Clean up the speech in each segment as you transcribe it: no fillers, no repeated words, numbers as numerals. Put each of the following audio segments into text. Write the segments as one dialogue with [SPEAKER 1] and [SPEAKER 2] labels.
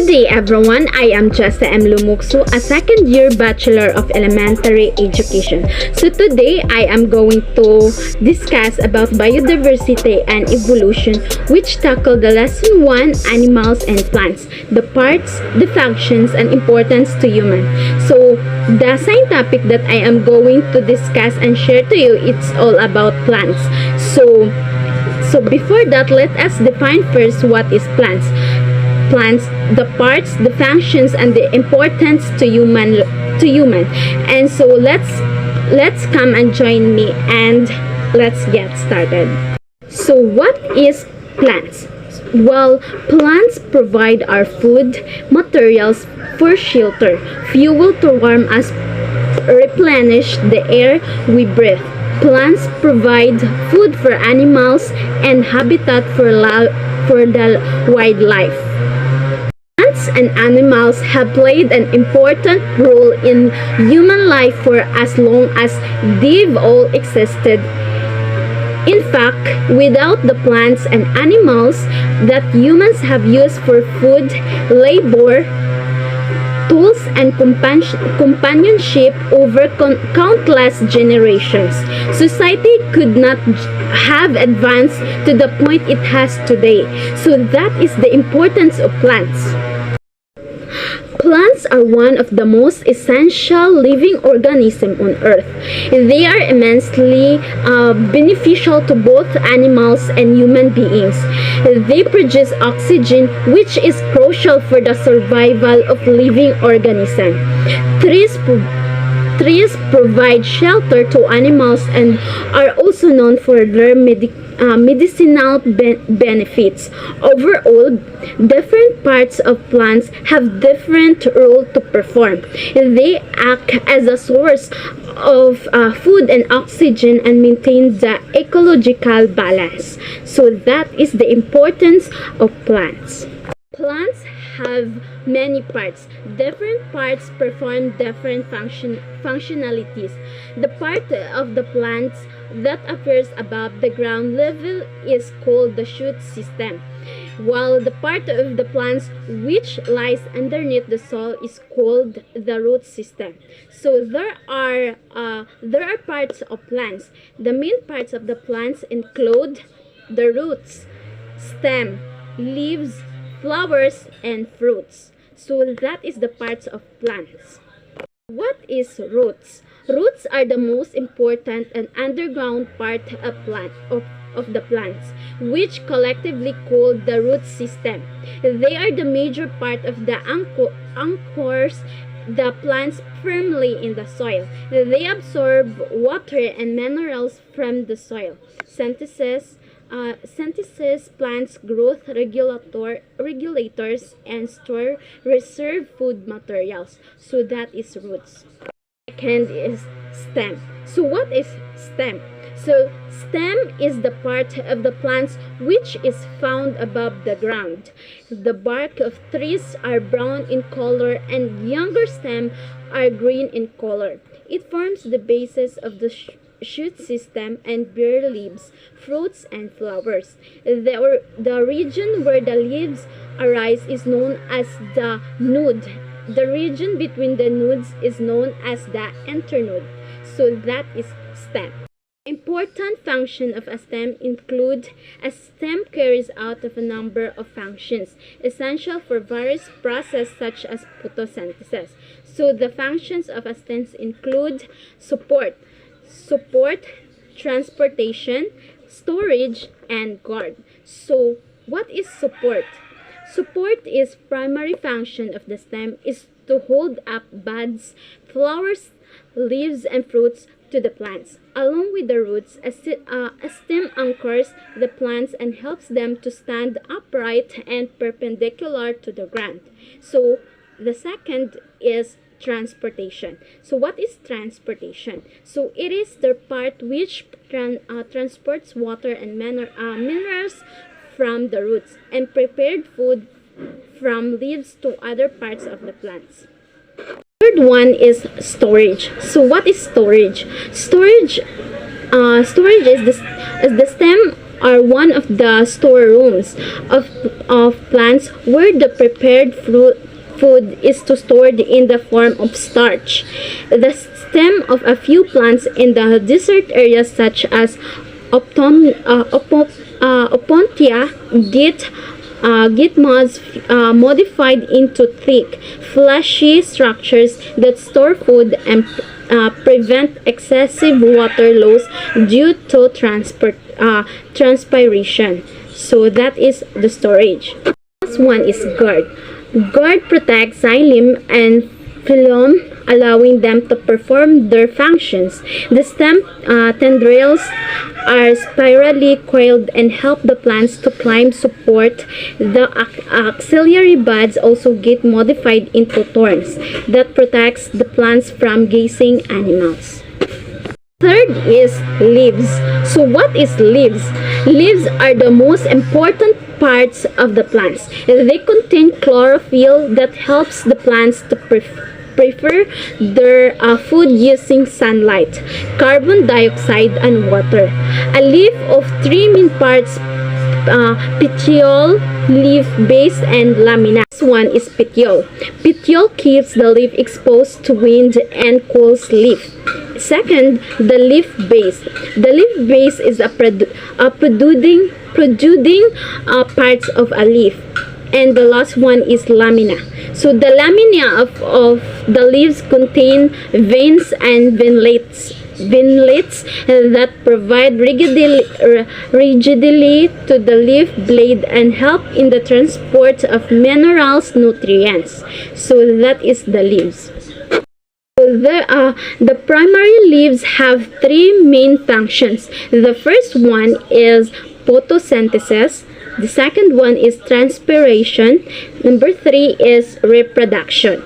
[SPEAKER 1] day everyone, I am Jessa M. Lumukso, a second year Bachelor of Elementary Education. So today I am going to discuss about biodiversity and evolution, which tackle the lesson 1, animals and plants, the parts, the functions and importance to human. So the same topic that I am going to discuss and share to you, it's all about plants. So before that, let us define first what is plants. Plants, the parts, the functions, and the importance to human. And so let's come and join me and let's get started. So what is plants? Well, plants provide our food, materials for shelter, fuel to warm us, replenish the air we breathe. Plants provide food for animals and habitat for the wildlife. Plants and animals have played an important role in human life for as long as they've all existed. In fact, without the plants and animals that humans have used for food, labor, tools, and companionship over countless generations, society could not have advanced to the point it has today. So that is the importance of plants. Plants are one of the most essential living organisms on earth. They are immensely beneficial to both animals and human beings. They produce oxygen, which is crucial for the survival of living organisms. Trees provide shelter to animals and are also known for their medicinal benefits. Overall, different parts of plants have different roles to perform. They act as a source of food and oxygen and maintain the ecological balance. So that is the importance of plants. Plants have many parts. Different parts perform different functionalities. The part of the plants that appears above the ground level is called the shoot system, while the part of the plants which lies underneath the soil is called the root system. So there are parts of plants. The main parts of the plants include the roots, stem, leaves, flowers, and fruits. So that is the parts of plants. What is roots? Roots are the most important and underground part of the plants, which collectively called the root system. They are the major part of the anchors the plants firmly in the soil. They absorb water and minerals from the soil. Synthesis plants growth regulators and store reserve food materials. So that is roots. Second is stem. So what is stem? So stem is the part of the plants which is found above the ground. The bark of trees are brown in color and younger stems are green in color. It forms the basis of the shoot system and bear leaves, fruits, and flowers. The region where the leaves arise is known as the node. The region between the nodes is known as the internode. So that is stem. Important functions of a stem include a stem carries out of a number of functions essential for various processes such as photosynthesis. So the functions of a stem include support, transportation, storage, and guard. So what is support? Support is primary function of the stem is to hold up buds, flowers, leaves, and fruits to the plants. Along with the roots, a stem anchors the plants and helps them to stand upright and perpendicular to the ground. So the second is transportation. So what is transportation? So it is the part which transports water and minerals from the roots and prepared food from leaves to other parts of the plants. Third one is storage. So what is storage? Storage is the stem are one of the storerooms of plants where the prepared food is stored in the form of starch. The stem of a few plants in the desert areas such as Opuntia get modified into thick, fleshy structures that store food and prevent excessive water loss due to transpiration. So that is the storage. Last one is gourd. Gourd protects xylem and phloem, allowing them to perform their functions. The stem tendrils are spirally coiled and help the plants to climb support. The auxiliary buds also get modified into thorns that protects the plants from grazing animals. Third is leaves. So what is leaves? Leaves are the most important parts of the plants. They contain chlorophyll that helps the plants to prefer their food using sunlight, carbon dioxide, and water. A leaf of three main parts: petiole, leaf base, and lamina. This one is petiole. Petiole keeps the leaf exposed to wind and cools leaf. Second, the leaf base. The leaf base is a protruding parts of a leaf. And the last one is lamina. So the lamina of the leaves contain veins and vinlets that provide rigidity to the leaf blade and help in the transport of minerals, nutrients. So that is the leaves. The primary leaves have three main functions. The first one is photosynthesis. The second one is transpiration. Number 3 is reproduction.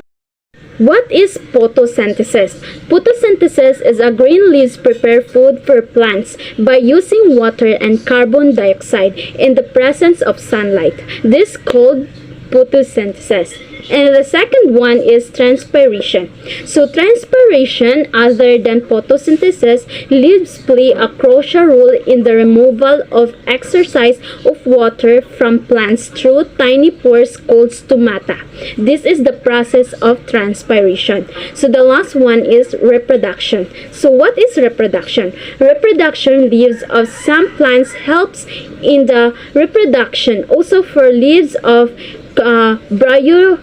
[SPEAKER 1] What is photosynthesis? Photosynthesis is a green leaves prepare food for plants by using water and carbon dioxide in the presence of sunlight. This is called photosynthesis. And the second one is transpiration. So transpiration, other than photosynthesis, leaves play a crucial role in the removal of exercise of water from plants through tiny pores called stomata. This is the process of transpiration. So the last one is reproduction. So what is reproduction? Reproduction leaves of some plants helps in the reproduction. Also for leaves of bryopilum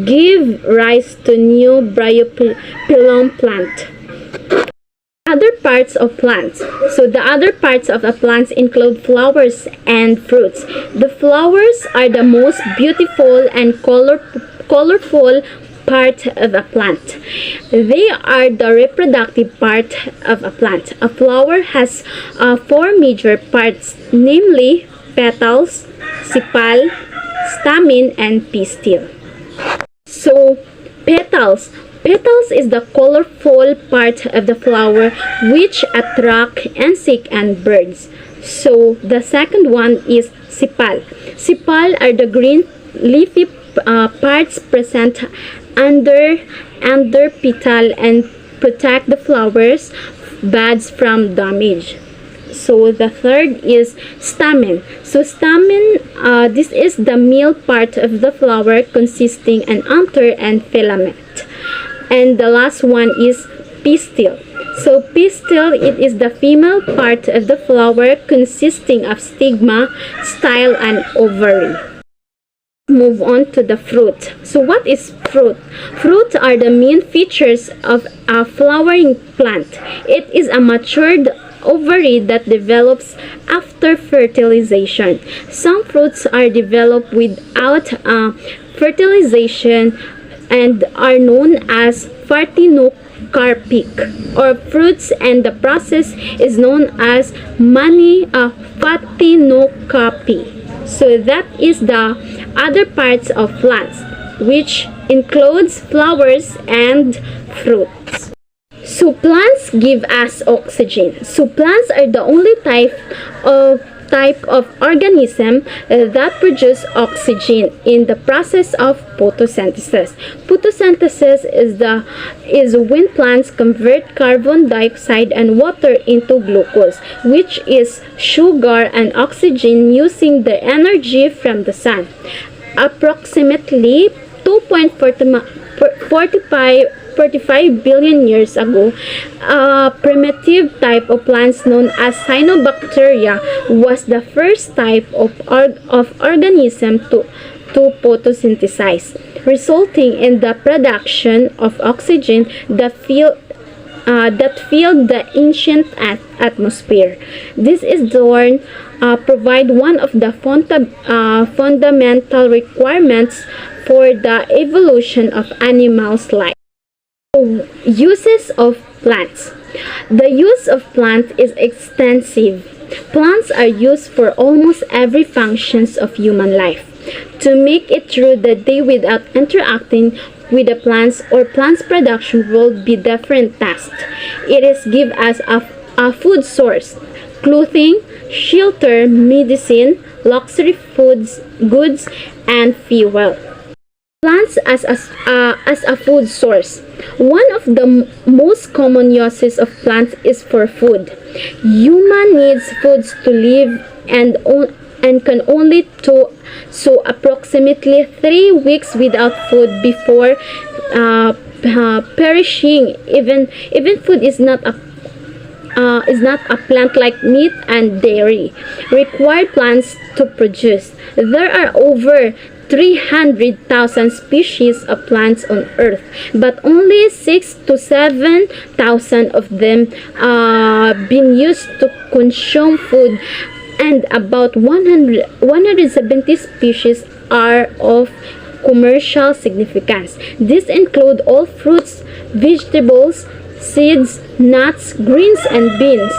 [SPEAKER 1] give rise to new bryopilum plant. Other parts of plants. So the other parts of the plants include flowers and fruits. The flowers are the most beautiful and colorful part of a plant. They are the reproductive part of a plant. A flower has 4 major parts, namely petals, sepal, stamen, and pistil. So petals. Petals is the colorful part of the flower which attract insects and birds. So the second one is sepal. Sepal are the green leafy parts present under petal and protect the flowers buds from damage. So the third is stamen. So stamen, this is the male part of the flower consisting an anther and filament. And the last one is pistil. So pistil, it is the female part of the flower consisting of stigma, style, and ovary. Move on to the fruit. So what is fruit? Fruit are the main features of a flowering plant. It is a matured ovary that develops after fertilization. Some fruits are developed without fertilization and are known as parthenocarpic or fruits, and the process is known as phatinocopy. So that is the other parts of plants, which includes flowers and fruits. So plants give us oxygen. So plants are the only type of type of organism that produce oxygen in the process of photosynthesis. Photosynthesis is when plants convert carbon dioxide and water into glucose, which is sugar and oxygen using the energy from the sun. Approximately 2.45 billion years ago, a primitive type of plants known as cyanobacteria was the first type of organism to photosynthesize, resulting in the production of oxygen that filled the ancient atmosphere. This is thorn provide one of the fundamental requirements for the evolution of animals' life. Uses of plants. The use of plants is extensive. Plants are used for almost every functions of human life. To make it through the day without interacting with the plants or plants production will be different tasks. It is give us a food source, clothing, shelter, medicine, luxury foods, goods, and fuel. Plants as a food source. One of the most common uses of plants is for food. Human needs foods to live and can only so approximately 3 weeks without food before perishing. Even food is not a plant like meat and dairy require plants to produce. There are over 300,000 species of plants on Earth, but only 6 to 7,000 of them been used to consume food, and about 170 species are of commercial significance. These include all fruits, vegetables, seeds, nuts, greens, and beans.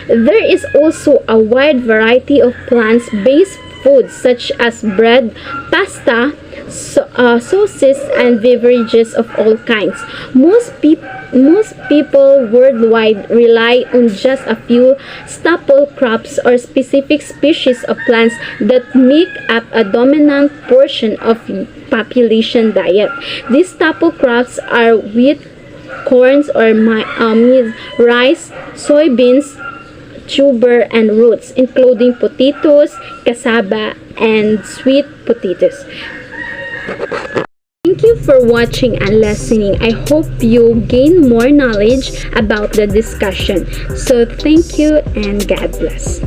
[SPEAKER 1] There is also a wide variety of plant-based foods such as bread, pasta, sauces, and beverages of all kinds. Most people worldwide rely on just a few staple crops or specific species of plants that make up a dominant portion of population diet. These staple crops are wheat, corns or maize, rice, soybeans, tuber, and roots, including potatoes, cassava, and sweet potatoes. Thank you for watching and listening. I hope you gain more knowledge about the discussion. So thank you and God bless.